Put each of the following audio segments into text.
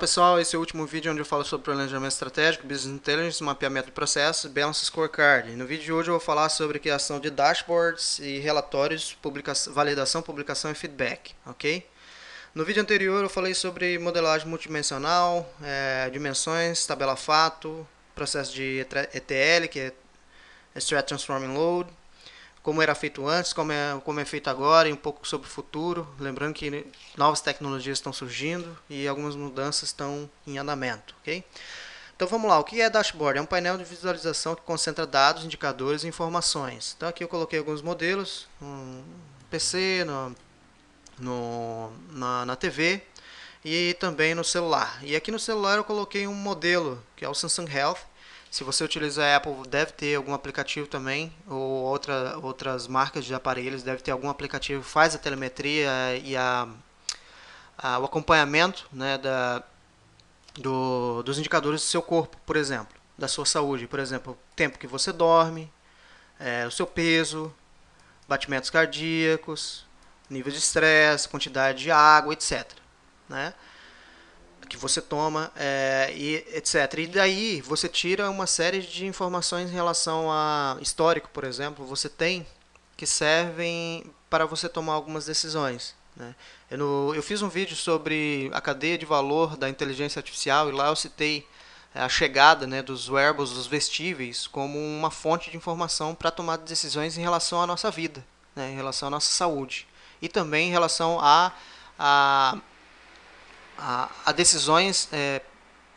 Pessoal, esse é o último vídeo onde eu falo sobre planejamento estratégico, Business Intelligence, mapeamento de processos, Balance Scorecard. No vídeo de hoje eu vou falar sobre criação de dashboards e relatórios, validação, publicação e feedback, ok? No vídeo anterior eu falei sobre modelagem multidimensional, dimensões, tabela fato, processo de ETL, que é Extract Transforming Load, como era feito antes, como é feito agora e um pouco sobre o futuro. Lembrando que novas tecnologias estão surgindo e algumas mudanças estão em andamento, ok? Então vamos lá, o que é dashboard? É um painel de visualização que concentra dados, indicadores e informações. Então aqui eu coloquei alguns modelos, no PC, na TV e também no celular. E aqui no celular eu coloquei um modelo, que é o Samsung Health. Se você utilizar a Apple, deve ter algum aplicativo também, ou outras marcas de aparelhos, deve ter algum aplicativo que faz a telemetria e o acompanhamento, né, dos indicadores do seu corpo, por exemplo, da sua saúde. Por exemplo, o tempo que você dorme, o seu peso, batimentos cardíacos, nível de estresse, quantidade de água, etc. Né? Que você toma, e etc. E daí você tira uma série de informações em relação a histórico, por exemplo, você tem que servem para você tomar algumas decisões. Né? Eu fiz um vídeo sobre a cadeia de valor da inteligência artificial e lá eu citei a chegada, né, dos wearables, dos vestíveis, como uma fonte de informação para tomar decisões em relação à nossa vida, né, em relação à nossa saúde e também em relação a a decisões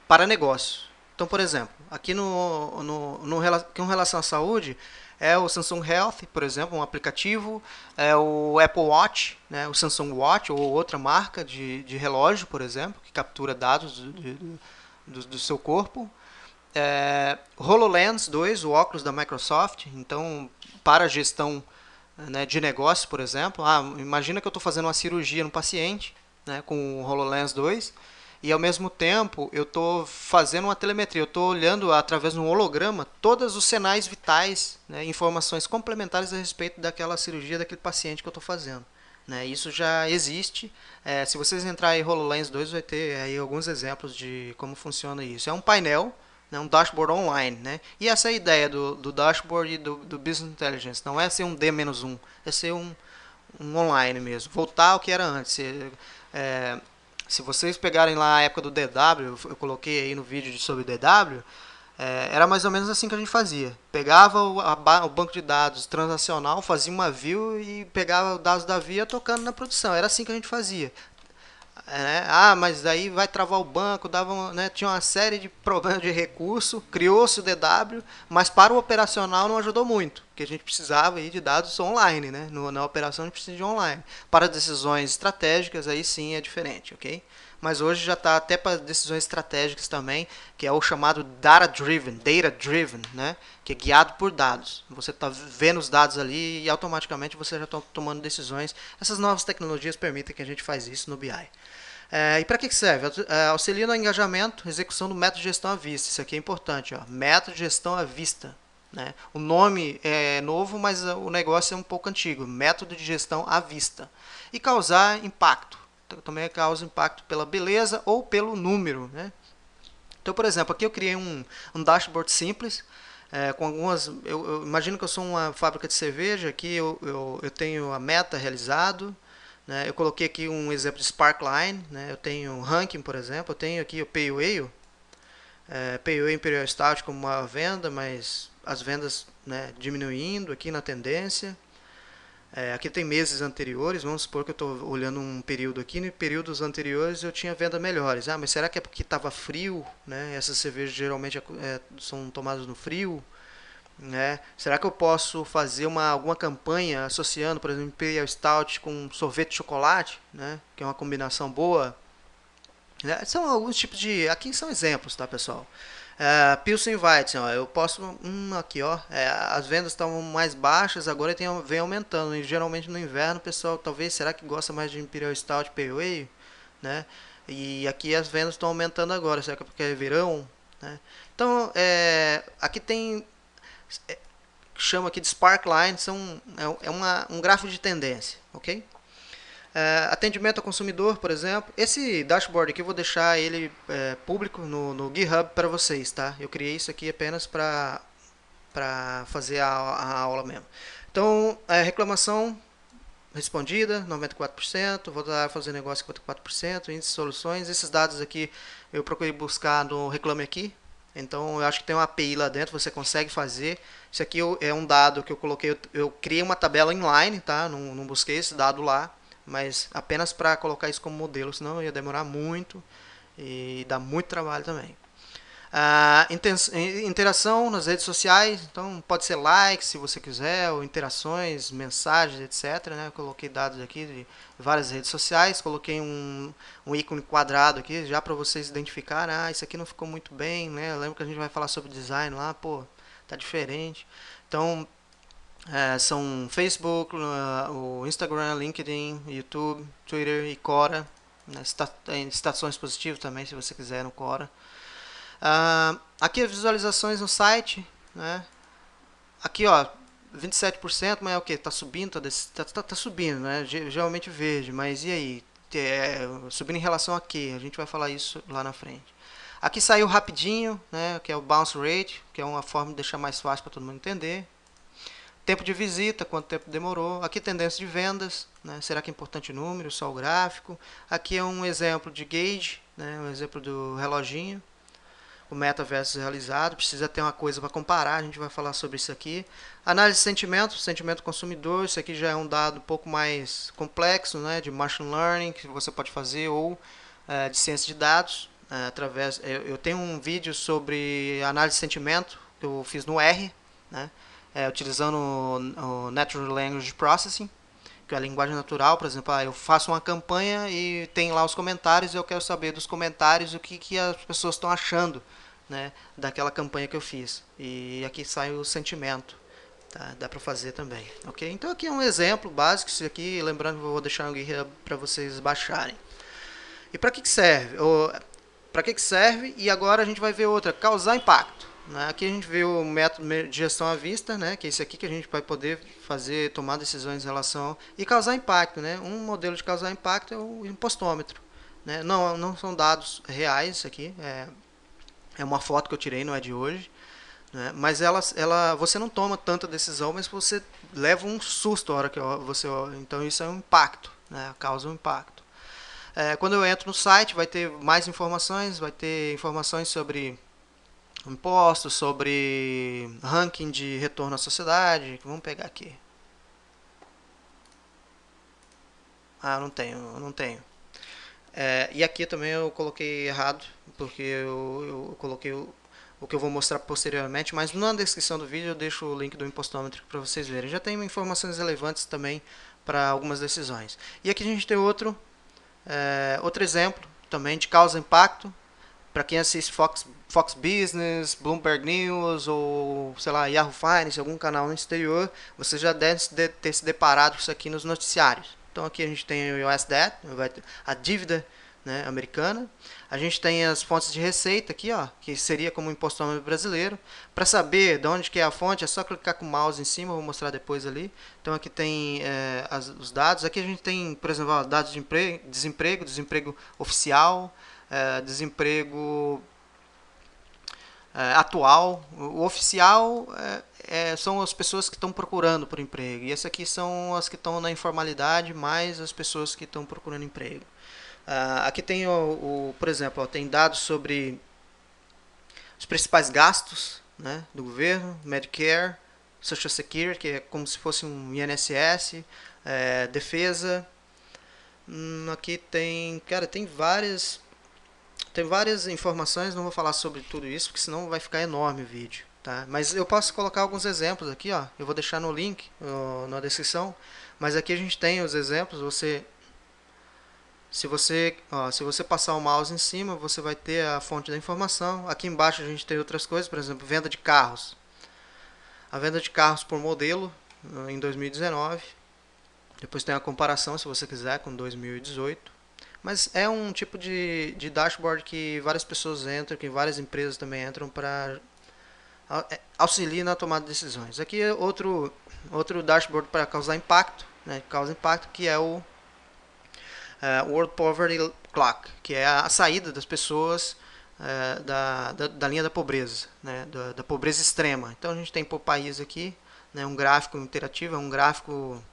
para negócios. Então, por exemplo, aqui com relação à saúde, é o Samsung Health, por exemplo, um aplicativo, é o Apple Watch, né, o Samsung Watch ou outra marca de relógio, por exemplo, que captura dados do seu corpo. HoloLens 2, o óculos da Microsoft, então para gestão, né, de negócios, por exemplo. Imagina que eu estou fazendo uma cirurgia no paciente, né, com o HoloLens 2 e ao mesmo tempo eu estou fazendo uma telemetria, eu estou olhando através de um holograma todos os sinais vitais, né, informações complementares a respeito daquela cirurgia, daquele paciente que eu estou fazendo. Né, isso já existe. Se vocês entrarem em HoloLens 2, vai ter aí alguns exemplos de como funciona isso. É um painel, né, um dashboard online. Né? E essa é a ideia do dashboard e do Business Intelligence. Não é ser um D-1, é ser um online mesmo. Voltar ao que era antes. Se vocês pegarem lá a época do DW, eu coloquei aí no vídeo sobre DW, era mais ou menos assim que a gente fazia. Pegava o banco de dados transacional, fazia uma view e pegava os dados da via tocando na produção. Era assim que a gente fazia. Mas aí vai travar o banco, né, tinha uma série de problemas de recurso, criou-se o DW, mas para o operacional não ajudou muito, porque a gente precisava aí de dados online, né? Na operação a gente precisa de online. Para decisões estratégicas aí sim é diferente, ok? Mas hoje já está até para decisões estratégicas também, que é o chamado data-driven, né? Que é guiado por dados. Você está vendo os dados ali e automaticamente você já está tomando decisões. Essas novas tecnologias permitem que a gente faz isso no BI. E para que serve? Auxilia no engajamento, execução do método de gestão à vista. Isso aqui é importante. Ó. Método de gestão à vista. Né? O nome é novo, mas o negócio é um pouco antigo. Método de gestão à vista. E causar impacto. Também causa impacto pela beleza ou pelo número. Né? Então, por exemplo, aqui eu criei um dashboard simples. Com algumas. Eu imagino que eu sou uma fábrica de cerveja. Aqui eu tenho a meta realizado. Né? Eu coloquei aqui um exemplo de Sparkline, né? Eu tenho ranking, por exemplo, eu tenho aqui o Pale Ale, Pale Ale Imperial Stout como uma venda, mas as vendas, né, diminuindo aqui na tendência. Aqui tem meses anteriores, vamos supor que eu estou olhando um período aqui, em períodos anteriores eu tinha vendas melhores. Mas será que é porque estava frio? Né? Essas cervejas geralmente são tomadas no frio. Né? Será que eu posso fazer alguma campanha associando, por exemplo, Imperial Stout com sorvete de chocolate, né? Que é uma combinação boa? Né? São alguns tipos de. Aqui são exemplos, tá, pessoal? Pilsen Weizen, ó, eu posso. Aqui, ó. As vendas estavam mais baixas, agora vem aumentando. E geralmente no inverno, o pessoal talvez será que gosta mais de Imperial Stout Pale Ale, né? E aqui as vendas estão aumentando agora, será que é porque é verão? Né? Então, aqui tem chama aqui de Sparkline, um gráfico de tendência, ok? Atendimento ao consumidor, por exemplo. Esse dashboard aqui eu vou deixar ele público no GitHub para vocês, tá? Eu criei isso aqui apenas para fazer a aula mesmo. Então, reclamação respondida, 94%, vou dar fazer negócio 54%, índice de soluções. Esses dados aqui eu procurei buscar no Reclame Aqui. Então, eu acho que tem uma API lá dentro, você consegue fazer. Isso aqui é um dado que eu coloquei, eu criei uma tabela inline, tá? Não busquei esse dado lá, mas apenas para colocar isso como modelo, senão ia demorar muito e dá muito trabalho também. Interação nas redes sociais, então pode ser likes se você quiser, ou interações, mensagens, etc. Né? Eu coloquei dados aqui de várias redes sociais, coloquei um ícone quadrado aqui já para vocês identificarem, isso aqui não ficou muito bem, né? Eu lembro que a gente vai falar sobre design lá, pô, tá diferente. Então, são Facebook, o Instagram, LinkedIn, YouTube, Twitter e Quora. Né? Estações positivas também, se você quiser, no Quora. Aqui as visualizações no site, né? Aqui, ó, 27%, mas é o que? Tá subindo, tá subindo, né? Geralmente verde, mas e aí? Subindo em relação a quê? A gente vai falar isso lá na frente. Aqui saiu rapidinho, né? Que é o bounce rate, que é uma forma de deixar mais fácil para todo mundo entender. Tempo de visita, quanto tempo demorou. Aqui tendência de vendas, né? Será que é importante o número, só o gráfico? Aqui é um exemplo de gauge, né? Um exemplo do reloginho. O meta versus realizado, precisa ter uma coisa para comparar, a gente vai falar sobre isso aqui. Análise de sentimento consumidor, isso aqui já é um dado um pouco mais complexo, né, de machine learning, que você pode fazer, ou de ciência de dados. Eu tenho um vídeo sobre análise de sentimento, que eu fiz no R, né, utilizando o Natural Language Processing, que é a linguagem natural. Por exemplo, eu faço uma campanha e tem lá os comentários, e eu quero saber dos comentários o que as pessoas estão achando, né, daquela campanha que eu fiz. E aqui sai o sentimento. Tá? Dá para fazer também. Okay? Então aqui é um exemplo básico, isso aqui, lembrando que eu vou deixar no GitHub para vocês baixarem. E para que serve? Para que serve? E agora a gente vai ver outra, causar impacto. Aqui a gente vê o método de gestão à vista, né, que é esse aqui que a gente vai poder tomar decisões em relação e causar impacto. Né? Um modelo de causar impacto é o impostômetro. Né? Não são dados reais, isso aqui é uma foto que eu tirei, não é de hoje. Né? Mas você não toma tanta decisão, mas você leva um susto a hora que você... Então isso é um impacto, né? Causa um impacto. Quando eu entro no site, vai ter mais informações, vai ter informações sobre impostos, sobre ranking de retorno à sociedade. Vamos pegar aqui. Não tenho. E aqui também eu coloquei errado, porque eu coloquei o que eu vou mostrar posteriormente, mas na descrição do vídeo eu deixo o link do impostômetro para vocês verem. Já tem informações relevantes também para algumas decisões. E aqui a gente tem outro exemplo também de causa-impacto. Para quem assiste Fox Business, Bloomberg News ou, sei lá, Yahoo Finance, algum canal no exterior, você já deve ter se deparado com isso aqui nos noticiários. Então aqui a gente tem o US Debt, a dívida, né, americana. A gente tem as fontes de receita aqui, ó, que seria como o impostômetro brasileiro. Para saber de onde que é a fonte, é só clicar com o mouse em cima, vou mostrar depois ali. Então aqui tem os dados. Aqui a gente tem, por exemplo, dados de desemprego oficial, desemprego atual. O oficial são as pessoas que estão procurando por emprego. E essas aqui são as que estão na informalidade, mais as pessoas que estão procurando emprego. Aqui tem, por exemplo, tem dados sobre os principais gastos, né, do governo, Medicare, Social Security, que é como se fosse um INSS, defesa. Aqui tem várias informações, não vou falar sobre tudo isso, porque senão vai ficar enorme o vídeo. Tá? Mas eu posso colocar alguns exemplos aqui, ó. Eu vou deixar no link, na descrição. Mas aqui a gente tem os exemplos. Se você passar o mouse em cima, você vai ter a fonte da informação. Aqui embaixo a gente tem outras coisas, por exemplo, venda de carros. A venda de carros por modelo em 2019. Depois tem a comparação, se você quiser, com 2018. Mas é um tipo de dashboard que várias pessoas entram, que várias empresas também entram para auxiliar na tomada de decisões. Aqui é outro dashboard para causar impacto, né? Causa impacto, que é o World Poverty Clock, que é a saída das pessoas da linha da pobreza, né, da pobreza extrema. Então a gente tem por país aqui, né, um gráfico interativo, é um gráfico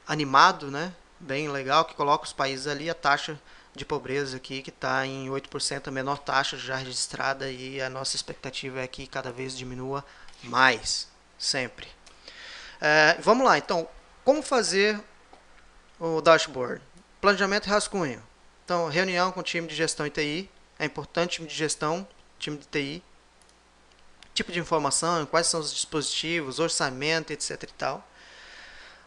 animado, né, bem legal, que coloca os países ali, a taxa de pobreza aqui que está em 8%, a menor taxa já registrada, e a nossa expectativa é que cada vez diminua mais, sempre. Vamos lá, então, como fazer o dashboard? Planejamento e rascunho. Então, reunião com o time de gestão e TI, é importante time de gestão, time de TI, tipo de informação, quais são os dispositivos, orçamento, etc e tal.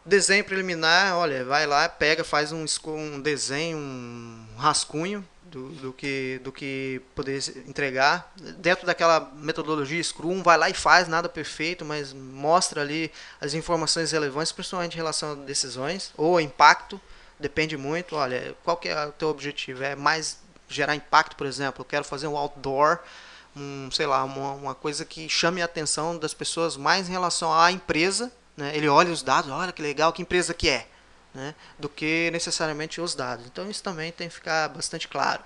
Desenho preliminar, olha, vai lá, pega, faz um desenho, um rascunho do que poder entregar. Dentro daquela metodologia Scrum, vai lá e faz, nada perfeito, mas mostra ali as informações relevantes, principalmente em relação a decisões, ou impacto, depende muito. Olha, qual que é o teu objetivo? É mais gerar impacto, por exemplo, eu quero fazer um outdoor, sei lá, uma coisa que chame a atenção das pessoas mais em relação à empresa, né? Ele olha os dados, olha que legal, que empresa que é, né? Do que necessariamente os dados. Então isso também tem que ficar bastante claro.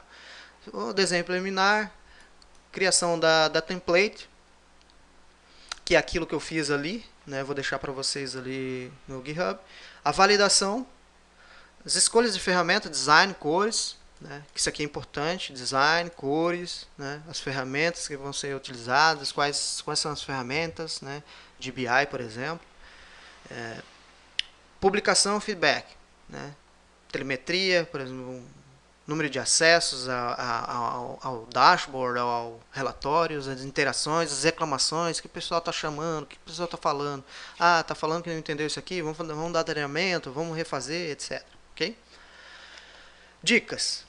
O desenho preliminar, criação da template, que é aquilo que eu fiz ali, né? Vou deixar para vocês ali no GitHub. A validação, as escolhas de ferramenta, design, cores, né? Isso aqui é importante, design, cores, né? As ferramentas que vão ser utilizadas, quais são as ferramentas, né? De BI, por exemplo. Publicação, feedback, né? Telemetria, por exemplo, número de acessos ao dashboard, ao relatórios, as interações, as reclamações, o que o pessoal está chamando, o que o pessoal está falando. Ah, está falando que não entendeu isso aqui, vamos dar treinamento, vamos refazer, etc. Okay? Dicas.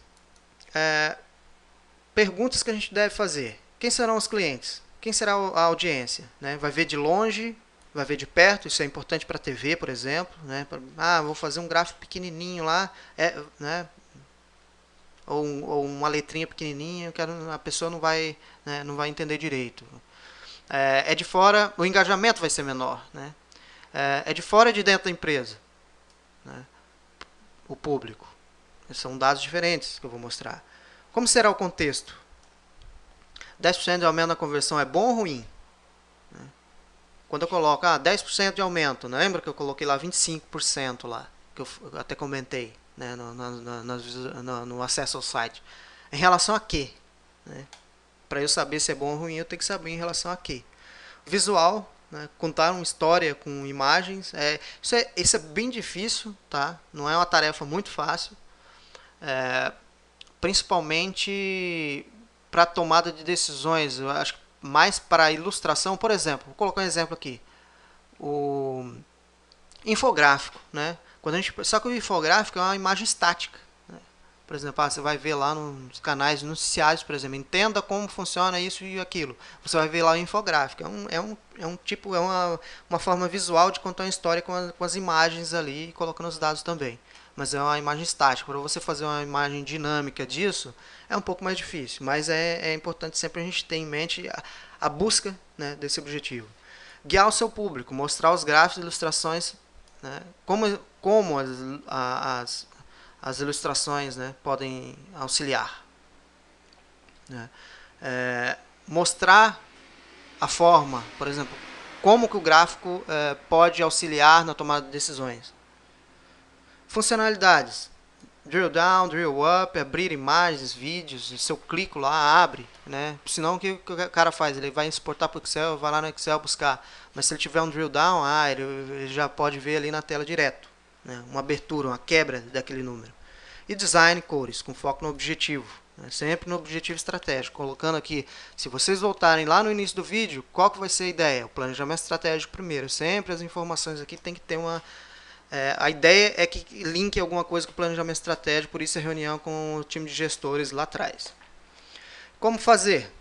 Perguntas que a gente deve fazer. Quem serão os clientes? Quem será a audiência? Né? Vai ver de longe, vai ver de perto, isso é importante para a TV, por exemplo. Né? Vou fazer um gráfico pequenininho lá, né? ou uma letrinha pequenininha, a pessoa não vai, né, não vai entender direito. É de fora, o engajamento vai ser menor. Né? É de fora e de dentro da empresa. Né? O público. São dados diferentes que eu vou mostrar. Como será o contexto? 10% de aumento na conversão é bom ou ruim? Quando eu coloco 10% de aumento, né? Lembra que eu coloquei lá 25% lá, que eu até comentei, né? no acesso ao site. Em relação a quê? Né? Para eu saber se é bom ou ruim, eu tenho que saber em relação a quê. Visual, né? Contar uma história com imagens. Isso é bem difícil, tá? Não é uma tarefa muito fácil. Principalmente para tomada de decisões. Eu acho que mais para ilustração, por exemplo, vou colocar um exemplo aqui, o infográfico, né? Só que o infográfico é uma imagem estática, né? Por exemplo, você vai ver lá nos canais noticiários, por exemplo, entenda como funciona isso e aquilo. Você vai ver lá o infográfico. É uma forma visual de contar uma história com as imagens ali e colocando os dados também. Mas é uma imagem estática. Para você fazer uma imagem dinâmica disso, é um pouco mais difícil. Mas é importante sempre a gente ter em mente a busca, né, desse objetivo. Guiar o seu público, mostrar os gráficos e ilustrações, né, como as ilustrações, né, podem auxiliar. Né. Mostrar a forma, por exemplo, como que o gráfico pode auxiliar na tomada de decisões. Funcionalidades. Drill down, drill up, abrir imagens, vídeos, se eu clico lá, abre. Né? Senão o que o cara faz? Ele vai exportar para o Excel, vai lá no Excel buscar. Mas se ele tiver um drill down, ele já pode ver ali na tela direto. Né? Uma abertura, uma quebra daquele número. E design cores, com foco no objetivo. Né? Sempre no objetivo estratégico. Colocando aqui, se vocês voltarem lá no início do vídeo, qual que vai ser a ideia? O planejamento estratégico primeiro. Sempre as informações aqui tem que ter uma... a ideia é que linke alguma coisa com o planejamento estratégico, por isso a reunião com o time de gestores lá atrás. Como fazer?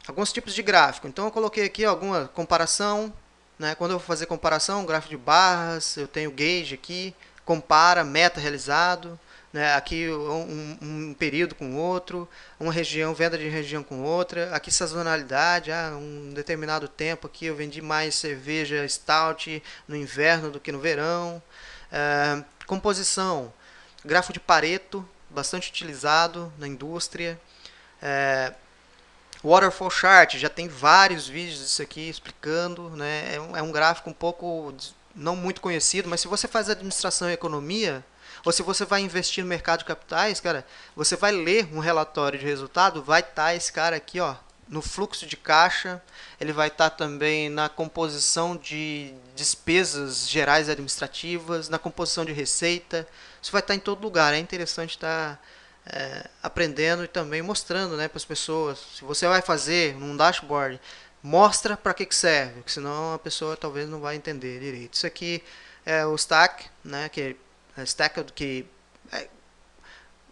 Alguns tipos de gráfico. Então eu coloquei aqui alguma comparação. Né? Quando eu vou fazer comparação, gráfico de barras, eu tenho gauge aqui, compara, meta realizado. Né? Aqui um período com outro, uma região, venda de região com outra. Aqui sazonalidade, um determinado tempo aqui eu vendi mais cerveja stout no inverno do que no verão. Composição, grafo de Pareto, bastante utilizado na indústria. Waterfall Chart, já tem vários vídeos disso aqui explicando, né? É um gráfico um pouco não muito conhecido, mas se você faz administração e economia, ou se você vai investir no mercado de capitais, cara, você vai ler um relatório de resultado, vai estar esse cara aqui, ó, no fluxo de caixa, ele vai estar também na composição de despesas gerais administrativas, na composição de receita, isso vai estar em todo lugar, é interessante estar aprendendo e também mostrando, né, para as pessoas. Se você vai fazer um dashboard, mostra para que serve, porque senão a pessoa talvez não vai entender direito. Isso aqui é o stack, né, que é stack que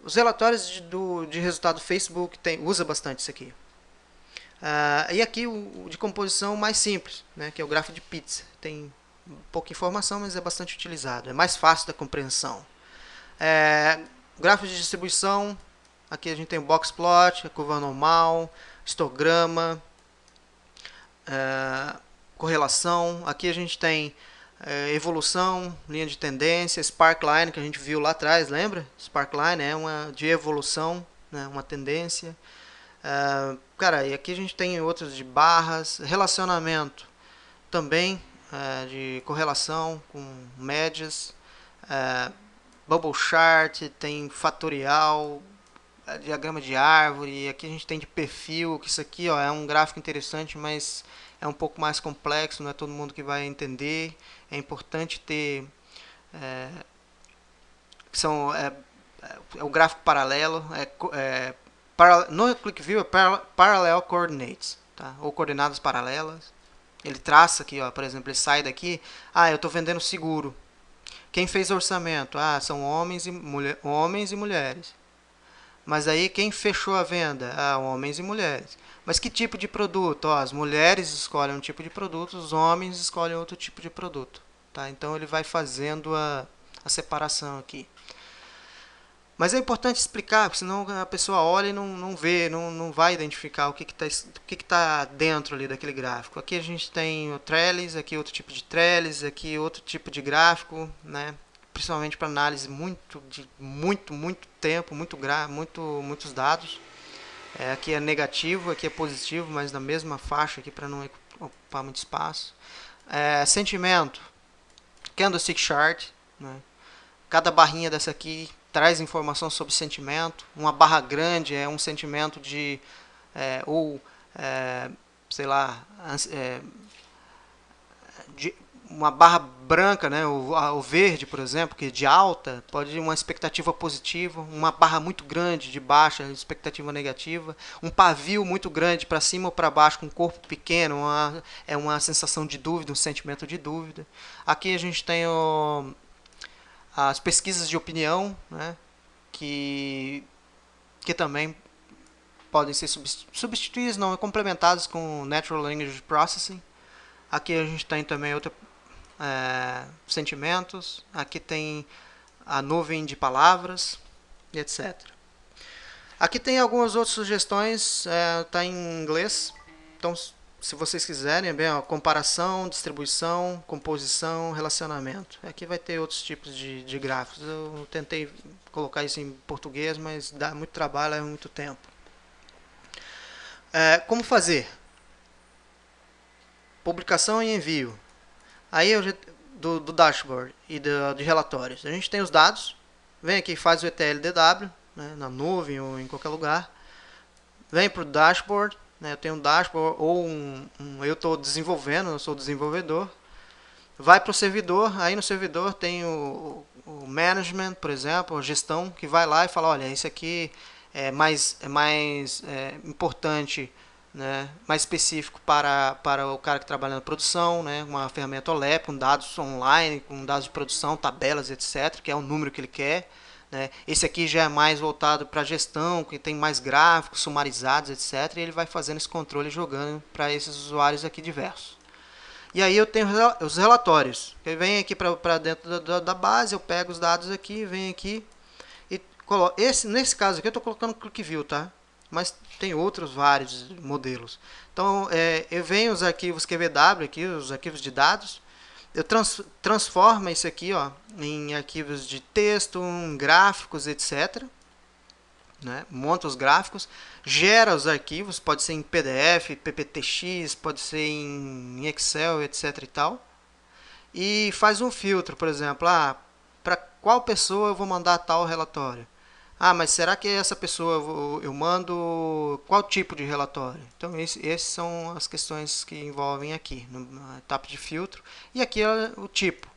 os relatórios de resultado do Facebook usa bastante isso aqui. E aqui o de composição mais simples, né, que é o gráfico de pizza. Tem pouca informação, mas é bastante utilizado. É mais fácil da compreensão. Gráfico de distribuição, aqui a gente tem o box plot, a curva normal, histograma, correlação. Aqui a gente tem evolução, linha de tendência, sparkline, que a gente viu lá atrás, lembra? Sparkline é uma de evolução, né, uma tendência. Cara, e aqui a gente tem outros de barras, relacionamento também, de correlação com médias, bubble chart, tem fatorial, diagrama de árvore, aqui a gente tem de perfil, que isso aqui, ó, é um gráfico interessante, mas é um pouco mais complexo, não é todo mundo que vai entender. É importante ter o gráfico paralelo, no ClickView é Parallel Coordinates, tá? Ou coordenadas paralelas. Ele traça aqui, ó, por exemplo, ele sai daqui, eu estou vendendo seguro. Quem fez orçamento? São homens e mulheres. Mas aí quem fechou a venda? Homens e mulheres. Mas que tipo de produto? As mulheres escolhem um tipo de produto, os homens escolhem outro tipo de produto. Tá? Então ele vai fazendo a separação aqui. Mas é importante explicar, porque senão a pessoa olha e não vê, não vai identificar o que está dentro ali daquele gráfico. Aqui a gente tem o trellis, aqui outro tipo de trellis, aqui outro tipo de gráfico, né? Principalmente para análise de muito tempo, muitos dados. Aqui é negativo, aqui é positivo, mas na mesma faixa aqui para não ocupar muito espaço. Sentimento, candlestick chart, né? Cada barrinha dessa aqui traz informação sobre sentimento. Uma barra grande é um sentimento de sei lá, uma barra branca, né, o verde, por exemplo, que é de alta, pode ir uma expectativa positiva. Uma barra muito grande de baixa, expectativa negativa. Um pavio muito grande para cima ou para baixo com um corpo pequeno, é uma sensação de dúvida, um sentimento de dúvida. Aqui a gente tem as pesquisas de opinião, né, que também podem ser substituídas, não, complementadas com Natural Language Processing. Aqui a gente tem também sentimentos. Aqui tem a nuvem de palavras, e etc. Aqui tem algumas outras sugestões, está em inglês. Então, se vocês quiserem, comparação, distribuição, composição, relacionamento. Aqui vai ter outros tipos de gráficos. Eu tentei colocar isso em português, mas dá muito trabalho, leva muito tempo. Como fazer? Publicação e envio. Aí do dashboard e de relatórios. A gente tem os dados. Vem aqui e faz o ETL-DW, né, na nuvem ou em qualquer lugar. Vem para o dashboard. Eu tenho um dashboard ou eu estou desenvolvendo, eu sou desenvolvedor. Vai para o servidor, aí no servidor tem o management, por exemplo, a gestão, que vai lá e fala, olha, isso aqui é mais importante, né, mais específico para o cara que trabalha na produção, né, uma ferramenta OLEP, com dados online, com dados de produção, tabelas, etc., que é o número que ele quer. Esse aqui já é mais voltado para a gestão, que tem mais gráficos sumarizados, etc. E ele vai fazendo esse controle jogando para esses usuários aqui diversos. E aí eu tenho os relatórios. Eu venho aqui para dentro da base, eu pego os dados aqui, venho aqui e coloco. Nesse caso aqui eu estou colocando ClickView, tá? Mas tem outros vários modelos. Então eu venho os arquivos QVW aqui, os arquivos de dados. eu transformo isso aqui, ó, em arquivos de texto, em gráficos, etc. Né? Monta os gráficos, gera os arquivos, pode ser em PDF, PPTX, pode ser em Excel, etc. e tal. E faz um filtro, por exemplo, para qual pessoa eu vou mandar tal relatório? Mas será que essa pessoa eu mando qual tipo de relatório? Então, esses são as questões que envolvem aqui, na etapa de filtro. E aqui é o tipo.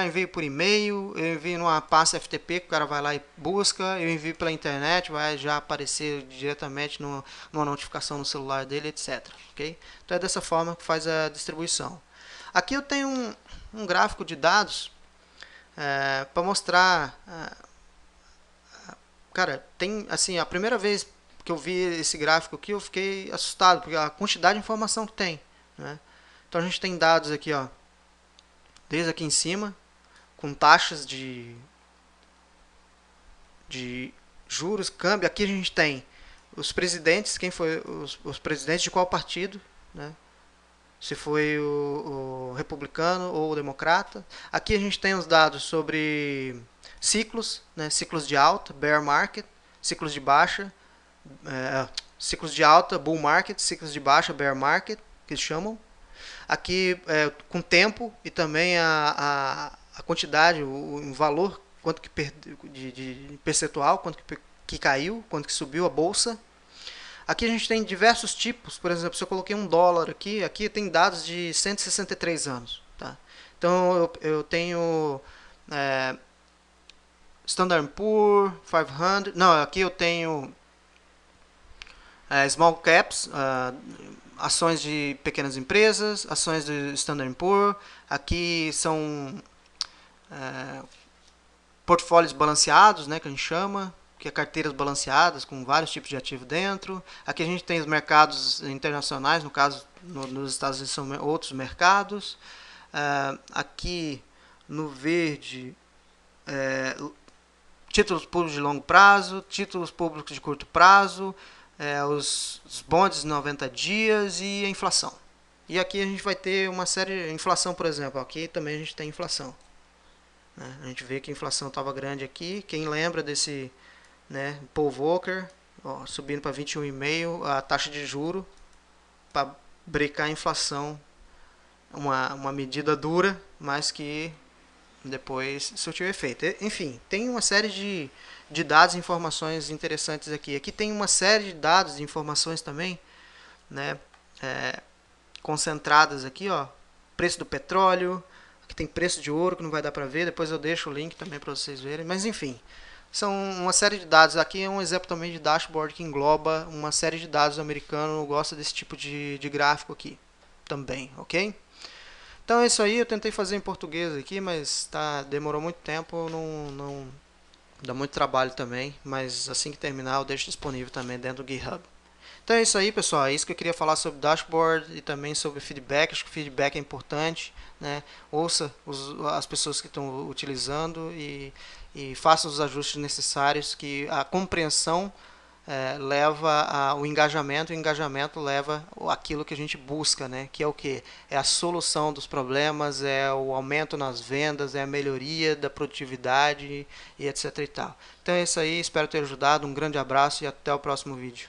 Envio por e-mail, eu envio numa pasta FTP que o cara vai lá e busca, eu envio pela internet, vai já aparecer diretamente numa notificação no celular dele, etc. Okay? Então, é dessa forma que faz a distribuição. Aqui eu tenho um gráfico de dados para mostrar. Cara, tem assim, a primeira vez que eu vi esse gráfico aqui, eu fiquei assustado, porque a quantidade de informação que tem. Né? Então a gente tem dados aqui, ó, desde aqui em cima, com taxas de juros, câmbio. Aqui a gente tem os presidentes, quem foi os presidentes de qual partido, né? Se foi o republicano ou o democrata. Aqui a gente tem os dados sobre ciclos, né? Ciclos de alta, bear market, ciclos de baixa, ciclos de alta, bull market, ciclos de baixa, bear market, que eles chamam. Aqui com tempo e também a quantidade, o valor, quanto que de percentual, quanto que caiu, quanto que subiu a bolsa. Aqui a gente tem diversos tipos, por exemplo, se eu coloquei $1 aqui tem dados de 163 anos. Tá? Então eu tenho Standard Poor's 500, não, aqui eu tenho Small Caps, ações de pequenas empresas, ações do Standard Poor's, aqui são portfólios balanceados, né, que a gente chama, que é carteiras balanceadas com vários tipos de ativo dentro. Aqui a gente tem os mercados internacionais, no caso nos Estados Unidos são outros mercados. Aqui no verde, títulos públicos de longo prazo, títulos públicos de curto prazo, os bonds de 90 dias e a inflação. E aqui a gente vai ter uma série de inflação, por exemplo. Aqui também a gente tem inflação. Né? A gente vê que a inflação estava grande aqui. Quem lembra desse, né, Paul Volcker, subindo para 21,5, a taxa de juro para brecar a inflação, uma medida dura, mas que depois surtiu efeito. Enfim, tem uma série de dados e informações interessantes aqui. Aqui tem uma série de dados e informações também, né, concentradas aqui, ó, preço do petróleo, aqui tem preço de ouro que não vai dar para ver, depois eu deixo o link também para vocês verem, mas enfim, são uma série de dados. Aqui é um exemplo também de dashboard que engloba uma série de dados. O americano gosta desse tipo de gráfico aqui também, ok? Então é isso aí, eu tentei fazer em português aqui, mas demorou muito tempo, não dá muito trabalho também, mas assim que terminar eu deixo disponível também dentro do GitHub. Então é isso aí, pessoal, é isso que eu queria falar sobre dashboard e também sobre feedback. Acho que o feedback é importante, né? Ouça as pessoas que estão utilizando e faça os ajustes necessários, que a compreensão leva ao engajamento, e o engajamento leva aquilo que a gente busca, né? Que é o que? É a solução dos problemas, é o aumento nas vendas, é a melhoria da produtividade e etc e tal. Então é isso aí, espero ter ajudado, um grande abraço e até o próximo vídeo.